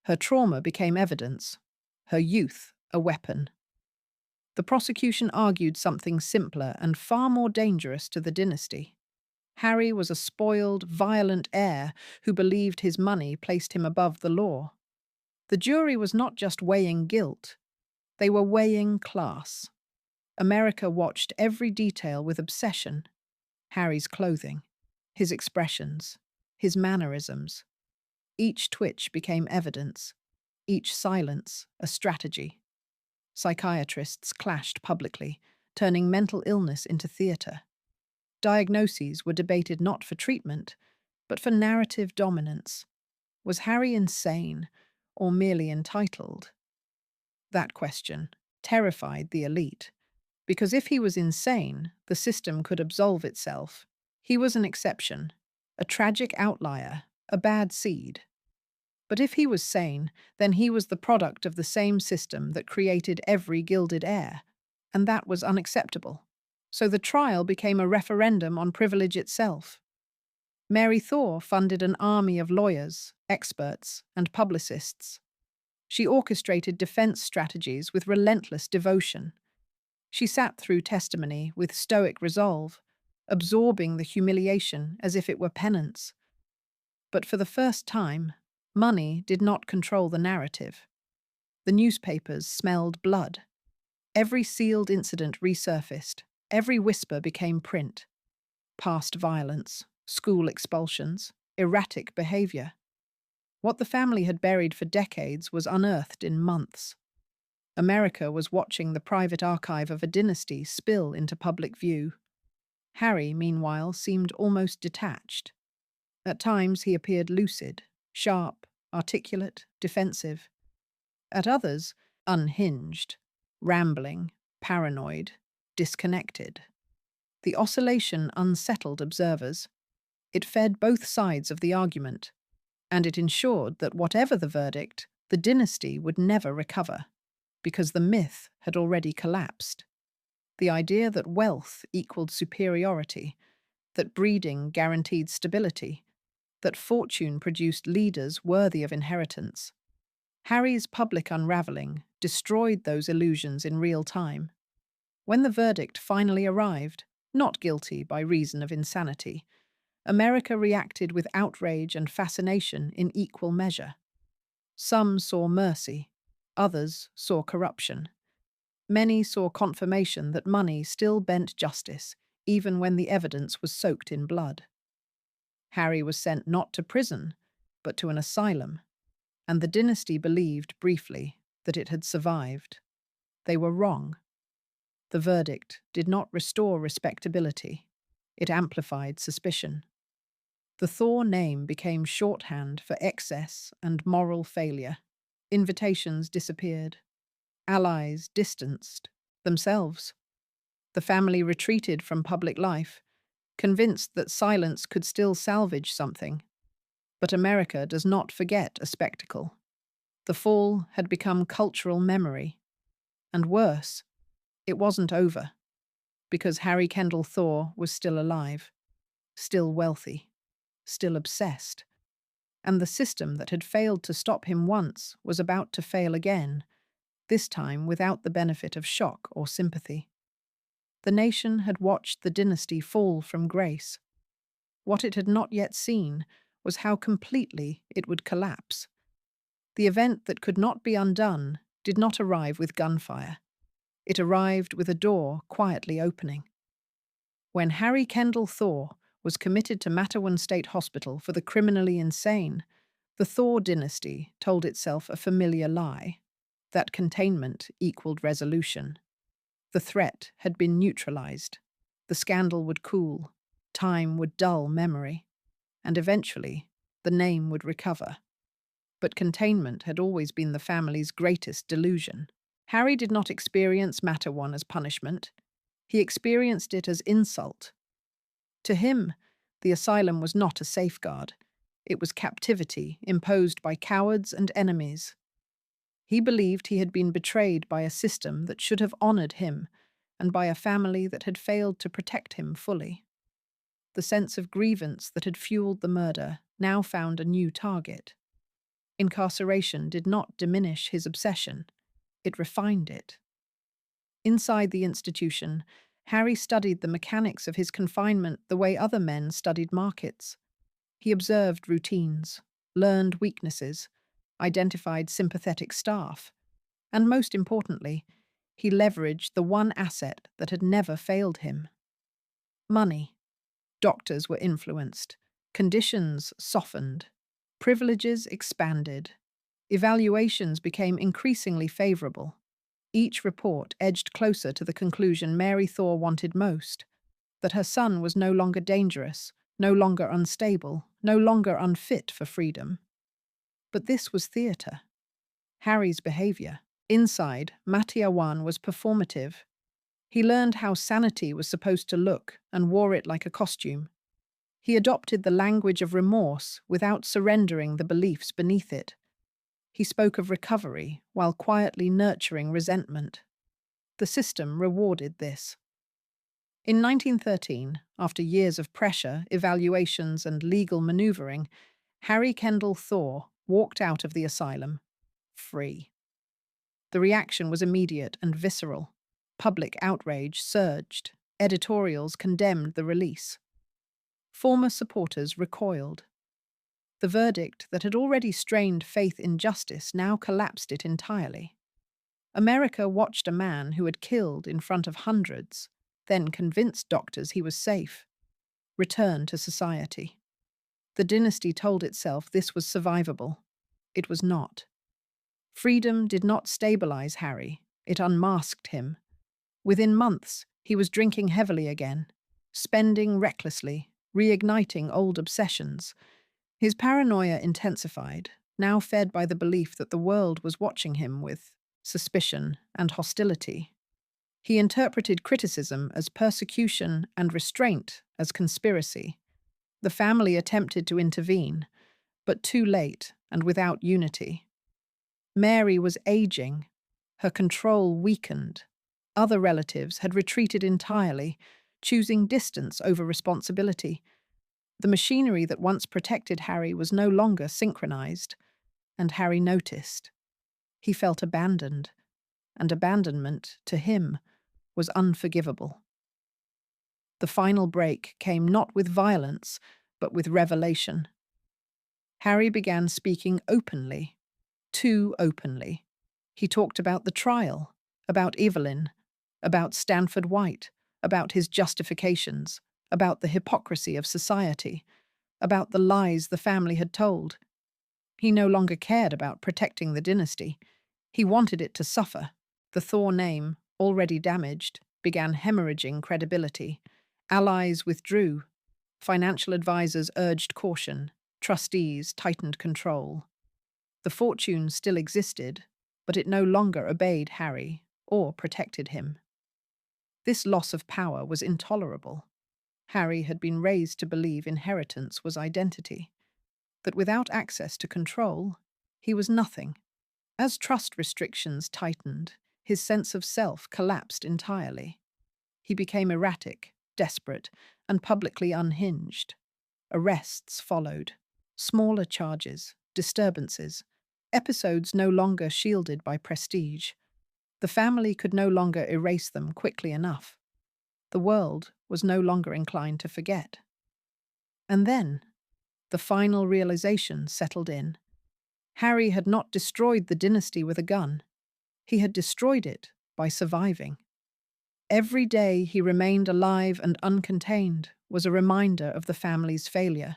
Her trauma became evidence, her youth a weapon. The prosecution argued something simpler and far more dangerous to the dynasty. Harry was a spoiled, violent heir who believed his money placed him above the law. The jury was not just weighing guilt, they were weighing class. America watched every detail with obsession. Harry's clothing, his expressions, his mannerisms. Each twitch became evidence, each silence a strategy. Psychiatrists clashed publicly, turning mental illness into theatre. Diagnoses were debated not for treatment, but for narrative dominance. Was Harry insane or merely entitled? That question terrified the elite, because if he was insane, the system could absolve itself. He was an exception, a tragic outlier, a bad seed. But if he was sane, then he was the product of the same system that created every Gilded Heir, and that was unacceptable. So the trial became a referendum on privilege itself. Mary Thaw funded an army of lawyers, experts, and publicists. She orchestrated defense strategies with relentless devotion. She sat through testimony with stoic resolve, absorbing the humiliation as if it were penance. But for the first time, money did not control the narrative. The newspapers smelled blood. Every sealed incident resurfaced. Every whisper became print. Past violence, school expulsions, erratic behavior. What the family had buried for decades was unearthed in months. America was watching the private archive of a dynasty spill into public view. Harry, meanwhile, seemed almost detached. At times he appeared lucid, sharp, articulate, defensive. At others, unhinged, rambling, paranoid, disconnected. The oscillation unsettled observers. It fed both sides of the argument, and it ensured that whatever the verdict, the dynasty would never recover, because the myth had already collapsed. The idea that wealth equaled superiority, that breeding guaranteed stability, that fortune produced leaders worthy of inheritance. Harry's public unravelling destroyed those illusions in real time. When the verdict finally arrived, not guilty by reason of insanity, America reacted with outrage and fascination in equal measure. Some saw mercy, others saw corruption. Many saw confirmation that money still bent justice, even when the evidence was soaked in blood. Harry was sent not to prison, but to an asylum, and the dynasty believed, briefly, that it had survived. They were wrong. The verdict did not restore respectability. It amplified suspicion. The Thaw name became shorthand for excess and moral failure. Invitations disappeared. Allies distanced themselves. The family retreated from public life, convinced that silence could still salvage something. But America does not forget a spectacle. The fall had become cultural memory. And worse, it wasn't over, because Harry Kendall Thaw was still alive, still wealthy, still obsessed. And the system that had failed to stop him once was about to fail again, this time without the benefit of shock or sympathy. The nation had watched the dynasty fall from grace. What it had not yet seen was how completely it would collapse. The event that could not be undone did not arrive with gunfire. It arrived with a door quietly opening. When Harry Kendall Thaw was committed to Matawan State Hospital for the criminally insane, the Thaw dynasty told itself a familiar lie, that containment equaled resolution. The threat had been neutralized. The scandal would cool, time would dull memory, and eventually the name would recover. But containment had always been the family's greatest delusion. Harry did not experience Matawan as punishment. He experienced it as insult. To him, the asylum was not a safeguard. It was captivity imposed by cowards and enemies. He believed he had been betrayed by a system that should have honored him and by a family that had failed to protect him fully. The sense of grievance that had fueled the murder now found a new target. Incarceration did not diminish his obsession. It refined it. Inside the institution, Harry studied the mechanics of his confinement the way other men studied markets. He observed routines, learned weaknesses, identified sympathetic staff, and most importantly, he leveraged the one asset that had never failed him: money. Doctors were influenced, conditions softened, privileges expanded, evaluations became increasingly favorable. Each report edged closer to the conclusion Mary Thaw wanted most, that her son was no longer dangerous, no longer unstable, no longer unfit for freedom. But this was theatre. Harry's behavior. Inside, Matawan was performative. He learned how sanity was supposed to look and wore it like a costume. He adopted the language of remorse without surrendering the beliefs beneath it. He spoke of recovery while quietly nurturing resentment. The system rewarded this. In 1913, after years of pressure, evaluations, and legal maneuvering, Harry Kendall Thaw walked out of the asylum, free. The reaction was immediate and visceral. Public outrage surged. Editorials condemned the release. Former supporters recoiled. The verdict that had already strained faith in justice now collapsed it entirely. America watched a man who had killed in front of hundreds, then convinced doctors he was safe, return to society. The dynasty told itself this was survivable. It was not. Freedom did not stabilize Harry. It unmasked him. Within months, he was drinking heavily again, spending recklessly, reigniting old obsessions. His paranoia intensified, now fed by the belief that the world was watching him with suspicion and hostility. He interpreted criticism as persecution and restraint as conspiracy. The family attempted to intervene, but too late and without unity. Mary was aging. Her control weakened. Other relatives had retreated entirely, choosing distance over responsibility. The machinery that once protected Harry was no longer synchronized, and Harry noticed. He felt abandoned, and abandonment, to him, was unforgivable. The final break came not with violence, but with revelation. Harry began speaking openly, too openly. He talked about the trial, about Evelyn, about Stanford White, about his justifications, about the hypocrisy of society, about the lies the family had told. He no longer cared about protecting the dynasty. He wanted it to suffer. The Thaw name, already damaged, began hemorrhaging credibility. Allies withdrew. Financial advisors urged caution. Trustees tightened control. The fortune still existed, but it no longer obeyed Harry or protected him. This loss of power was intolerable. Harry had been raised to believe inheritance was identity, that without access to control, he was nothing. As trust restrictions tightened, his sense of self collapsed entirely. He became erratic, desperate, and publicly unhinged. Arrests followed, smaller charges, disturbances, episodes no longer shielded by prestige. The family could no longer erase them quickly enough. The world was no longer inclined to forget. And then, the final realization settled in. Harry had not destroyed the dynasty with a gun. He had destroyed it by surviving. Every day he remained alive and uncontained was a reminder of the family's failure,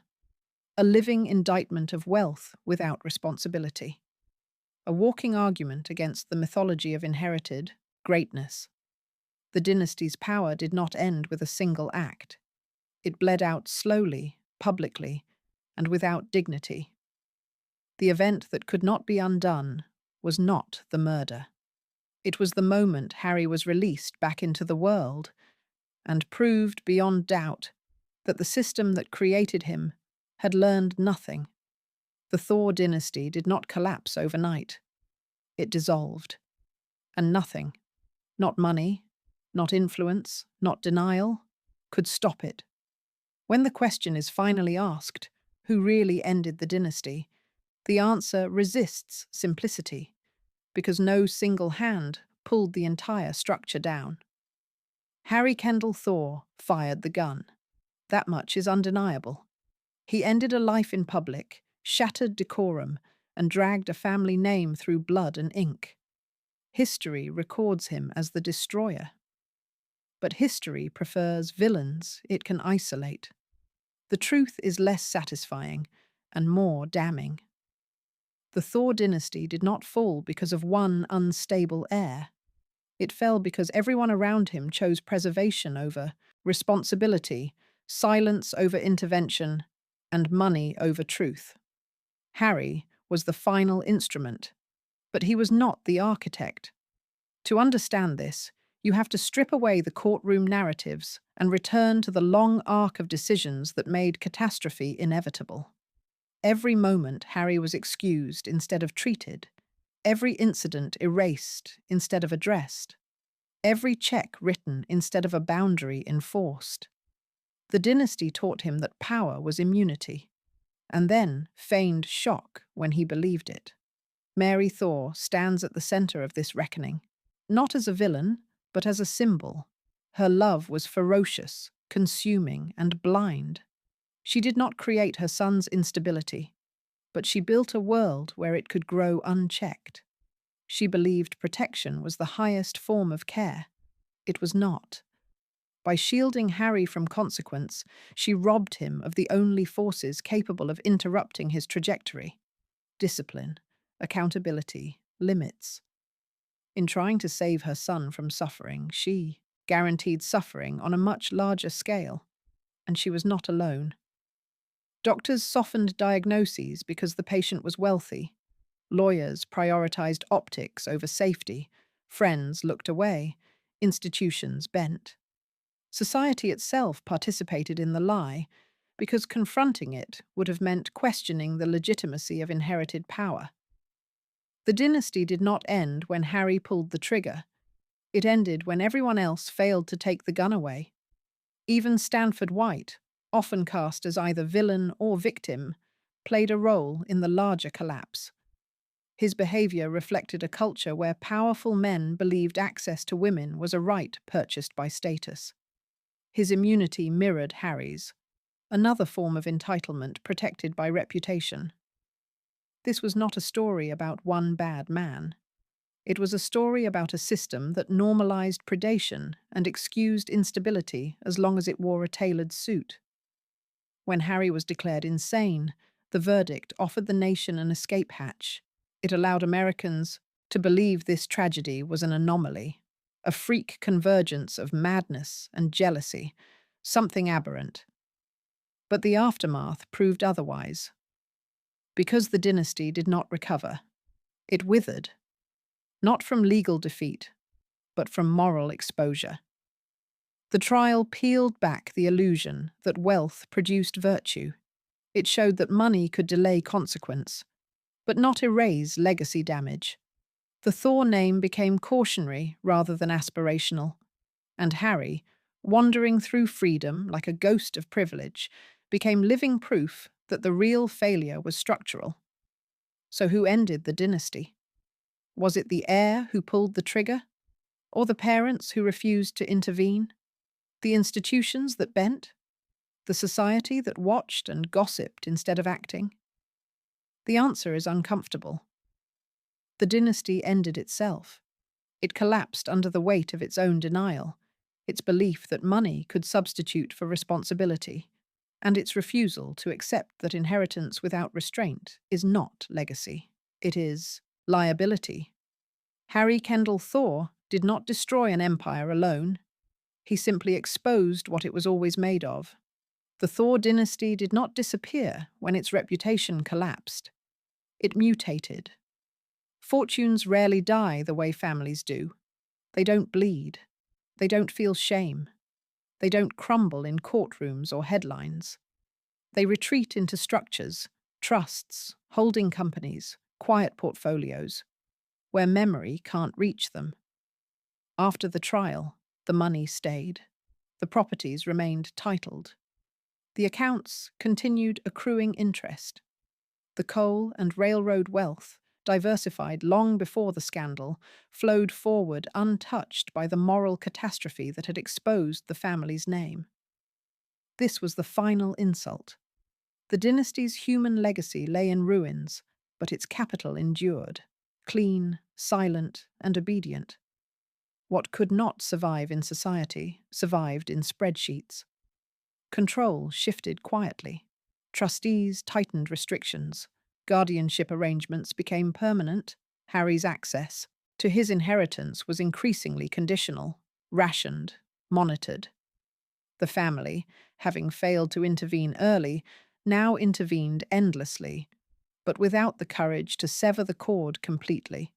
a living indictment of wealth without responsibility, a walking argument against the mythology of inherited greatness. The dynasty's power did not end with a single act. It bled out slowly, publicly, and without dignity. The event that could not be undone was not the murder. It was the moment Harry was released back into the world and proved beyond doubt that the system that created him had learned nothing. The Thaw dynasty did not collapse overnight. It dissolved. And nothing, not money, not influence, not denial, could stop it. When the question is finally asked, who really ended the dynasty, the answer resists simplicity, because no single hand pulled the entire structure down. Harry Kendall Thaw fired the gun. That much is undeniable. He ended a life in public, shattered decorum, and dragged a family name through blood and ink. History records him as the destroyer. But history prefers villains it can isolate. The truth is less satisfying and more damning. The Thaw dynasty did not fall because of one unstable heir. It fell because everyone around him chose preservation over responsibility, silence over intervention, and money over truth. Harry was the final instrument, but he was not the architect. To understand this, you have to strip away the courtroom narratives and return to the long arc of decisions that made catastrophe inevitable. Every moment Harry was excused instead of treated, every incident erased instead of addressed, every check written instead of a boundary enforced. The dynasty taught him that power was immunity, and then feigned shock when he believed it. Mary Thaw stands at the center of this reckoning, not as a villain, but as a symbol. Her love was ferocious, consuming, and blind. She did not create her son's instability, but she built a world where it could grow unchecked. She believed protection was the highest form of care. It was not. By shielding Harry from consequence, she robbed him of the only forces capable of interrupting his trajectory: discipline, accountability, limits. In trying to save her son from suffering, she guaranteed suffering on a much larger scale, and she was not alone. Doctors softened diagnoses because the patient was wealthy. Lawyers prioritized optics over safety. Friends looked away. Institutions bent. Society itself participated in the lie because confronting it would have meant questioning the legitimacy of inherited power. The dynasty did not end when Harry pulled the trigger. It ended when everyone else failed to take the gun away. Even Stanford White, often cast as either villain or victim, played a role in the larger collapse. His behavior reflected a culture where powerful men believed access to women was a right purchased by status. His immunity mirrored Harry's, another form of entitlement protected by reputation. This was not a story about one bad man. It was a story about a system that normalized predation and excused instability as long as it wore a tailored suit. When Harry was declared insane, the verdict offered the nation an escape hatch. It allowed Americans to believe this tragedy was an anomaly, a freak convergence of madness and jealousy, something aberrant. But the aftermath proved otherwise. Because the dynasty did not recover, it withered, not from legal defeat, but from moral exposure. The trial peeled back the illusion that wealth produced virtue. It showed that money could delay consequence, but not erase legacy damage. The Thaw name became cautionary rather than aspirational, and Harry, wandering through freedom like a ghost of privilege, became living proof that the real failure was structural. So who ended the dynasty? Was it the heir who pulled the trigger? Or the parents who refused to intervene? The institutions that bent? The society that watched and gossiped instead of acting? The answer is uncomfortable. The dynasty ended itself. It collapsed under the weight of its own denial, its belief that money could substitute for responsibility, and its refusal to accept that inheritance without restraint is not legacy. It is liability. Harry Kendall Thaw did not destroy an empire alone. He simply exposed what it was always made of. The Thaw dynasty did not disappear when its reputation collapsed. It mutated. Fortunes rarely die the way families do. They don't bleed. They don't feel shame. They don't crumble in courtrooms or headlines. They retreat into structures, trusts, holding companies, quiet portfolios, where memory can't reach them. After the trial, the money stayed. The properties remained titled. The accounts continued accruing interest. The coal and railroad wealth, diversified long before the scandal, flowed forward untouched by the moral catastrophe that had exposed the family's name. This was the final insult. The dynasty's human legacy lay in ruins, but its capital endured, clean, silent, and obedient. What could not survive in society survived in spreadsheets. Control shifted quietly. Trustees tightened restrictions. Guardianship arrangements became permanent. Harry's access to his inheritance was increasingly conditional, rationed, monitored. The family, having failed to intervene early, now intervened endlessly, but without the courage to sever the cord completely.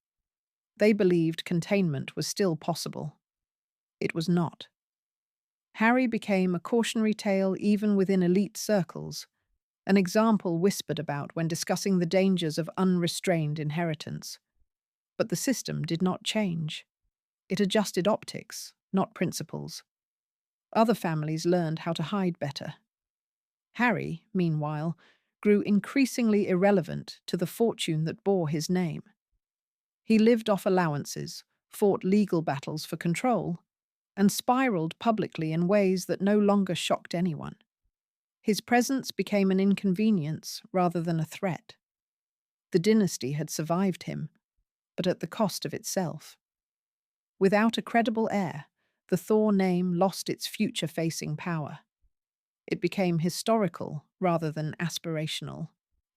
They believed containment was still possible. It was not. Harry became a cautionary tale even within elite circles, an example whispered about when discussing the dangers of unrestrained inheritance. But the system did not change. It adjusted optics, not principles. Other families learned how to hide better. Harry, meanwhile, grew increasingly irrelevant to the fortune that bore his name. He lived off allowances, fought legal battles for control, and spiraled publicly in ways that no longer shocked anyone. His presence became an inconvenience rather than a threat. The dynasty had survived him, but at the cost of itself. Without a credible heir, the Thaw name lost its future-facing power. It became historical rather than aspirational.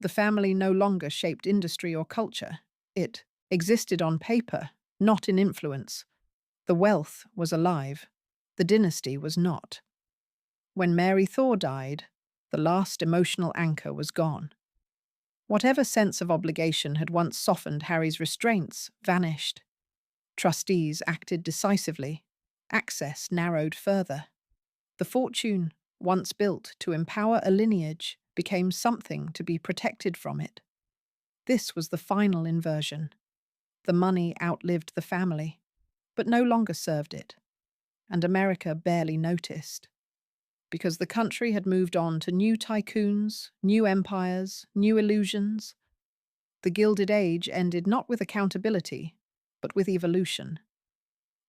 The family no longer shaped industry or culture. It existed on paper, not in influence. The wealth was alive. The dynasty was not. When Mary Thaw died, the last emotional anchor was gone. Whatever sense of obligation had once softened Harry's restraints vanished. Trustees acted decisively. Access narrowed further. The fortune, once built to empower a lineage, became something to be protected from it. This was the final inversion. The money outlived the family, but no longer served it, and America barely noticed. Because the country had moved on to new tycoons, new empires, new illusions. The Gilded Age ended not with accountability, but with evolution.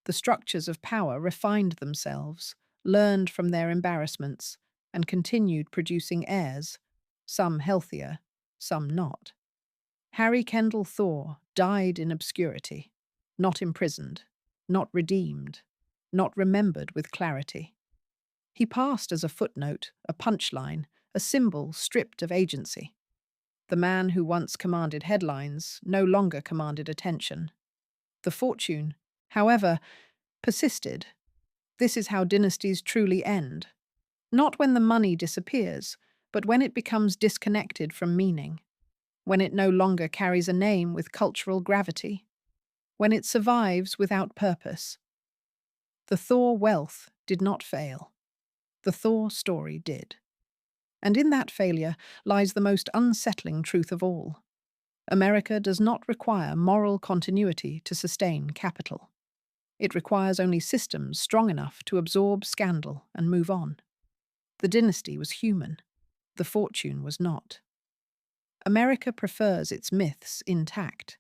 The structures of power refined themselves, learned from their embarrassments, and continued producing heirs, some healthier, some not. Harry Kendall Thaw died in obscurity, not imprisoned, not redeemed, not remembered with clarity. He passed as a footnote, a punchline, a symbol stripped of agency. The man who once commanded headlines no longer commanded attention. The fortune, however, persisted. This is how dynasties truly end. Not when the money disappears, but when it becomes disconnected from meaning. When it no longer carries a name with cultural gravity. When it survives without purpose. The Thaw wealth did not fail. The Thaw story did. And in that failure lies the most unsettling truth of all. America does not require moral continuity to sustain capital. It requires only systems strong enough to absorb scandal and move on. The dynasty was human. The fortune was not. America prefers its myths intact.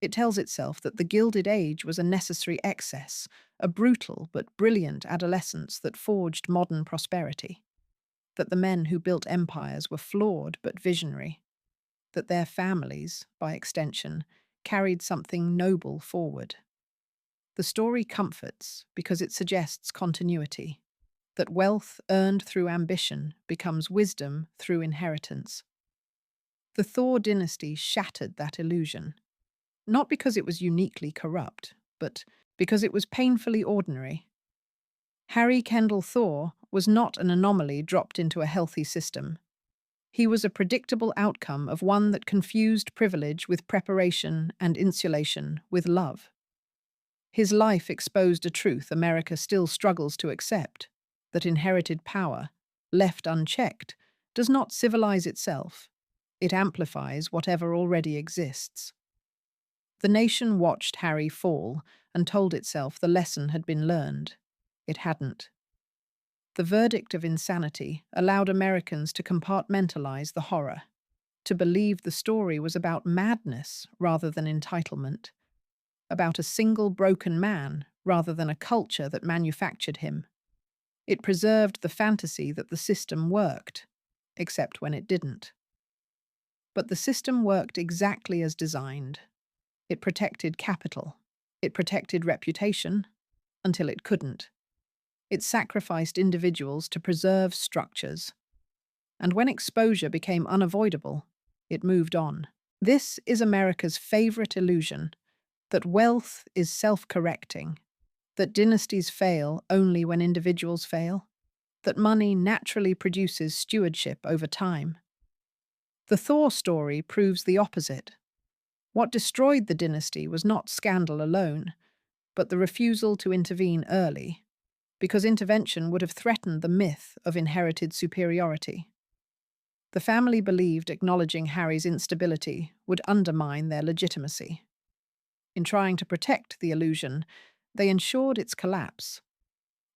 It tells itself that the Gilded Age was a necessary excess, a brutal but brilliant adolescence that forged modern prosperity. That the men who built empires were flawed but visionary. That their families, by extension, carried something noble forward. The story comforts because it suggests continuity, that wealth earned through ambition becomes wisdom through inheritance. The Thaw dynasty shattered that illusion, not because it was uniquely corrupt, but because it was painfully ordinary. Harry Kendall Thaw was not an anomaly dropped into a healthy system. He was a predictable outcome of one that confused privilege with preparation and insulation with love. His life exposed a truth America still struggles to accept, that inherited power, left unchecked, does not civilize itself. It amplifies whatever already exists. The nation watched Harry fall and told itself the lesson had been learned. It hadn't. The verdict of insanity allowed Americans to compartmentalize the horror, to believe the story was about madness rather than entitlement, about a single broken man rather than a culture that manufactured him. It preserved the fantasy that the system worked, except when it didn't. But the system worked exactly as designed. It protected capital. It protected reputation, until it couldn't. It sacrificed individuals to preserve structures. And when exposure became unavoidable, it moved on. This is America's favorite illusion, that wealth is self-correcting, that dynasties fail only when individuals fail, that money naturally produces stewardship over time. The Thaw story proves the opposite. What destroyed the dynasty was not scandal alone, but the refusal to intervene early, because intervention would have threatened the myth of inherited superiority. The family believed acknowledging Harry's instability would undermine their legitimacy. In trying to protect the illusion, they ensured its collapse.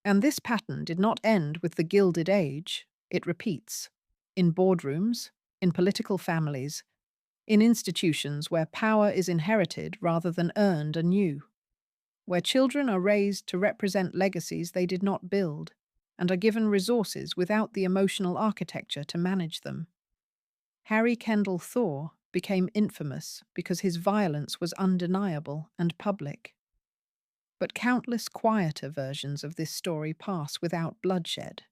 And this pattern did not end with the Gilded Age, it repeats. In boardrooms, in political families, in institutions where power is inherited rather than earned anew, where children are raised to represent legacies they did not build, and are given resources without the emotional architecture to manage them. Harry Kendall Thaw became infamous because his violence was undeniable and public. But countless quieter versions of this story pass without bloodshed,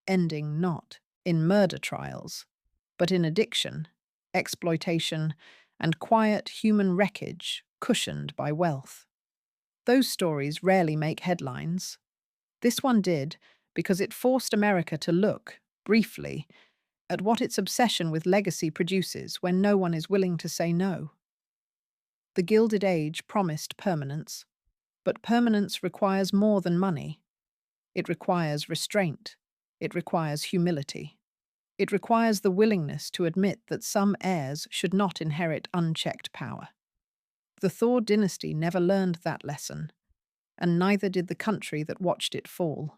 ending not in murder trials, but in addiction, exploitation, and quiet human wreckage cushioned by wealth. Those stories rarely make headlines. This one did because it forced America to look, briefly, at what its obsession with legacy produces when no one is willing to say no. The Gilded Age promised permanence, but permanence requires more than money. It requires restraint. It requires humility. It requires the willingness to admit that some heirs should not inherit unchecked power. The Thaw dynasty never learned that lesson, and neither did the country that watched it fall.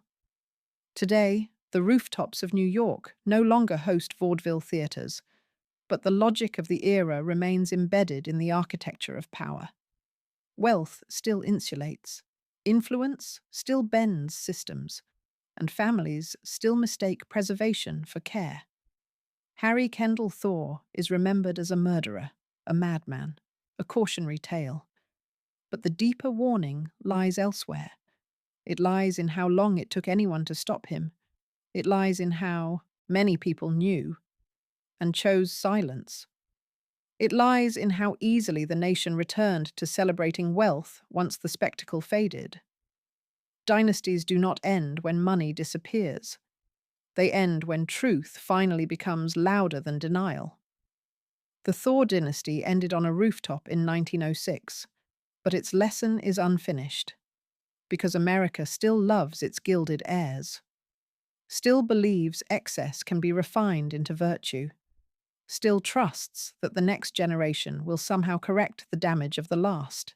Today, the rooftops of New York no longer host vaudeville theatres, but the logic of the era remains embedded in the architecture of power. Wealth still insulates, influence still bends systems, and families still mistake preservation for care. Harry Kendall Thaw is remembered as a murderer, a madman, a cautionary tale. But the deeper warning lies elsewhere. It lies in how long it took anyone to stop him. It lies in how many people knew and chose silence. It lies in how easily the nation returned to celebrating wealth once the spectacle faded. Dynasties do not end when money disappears. They end when truth finally becomes louder than denial. The Thaw dynasty ended on a rooftop in 1906, but its lesson is unfinished. because America still loves its gilded heirs, still believes excess can be refined into virtue, still trusts that the next generation will somehow correct the damage of the last.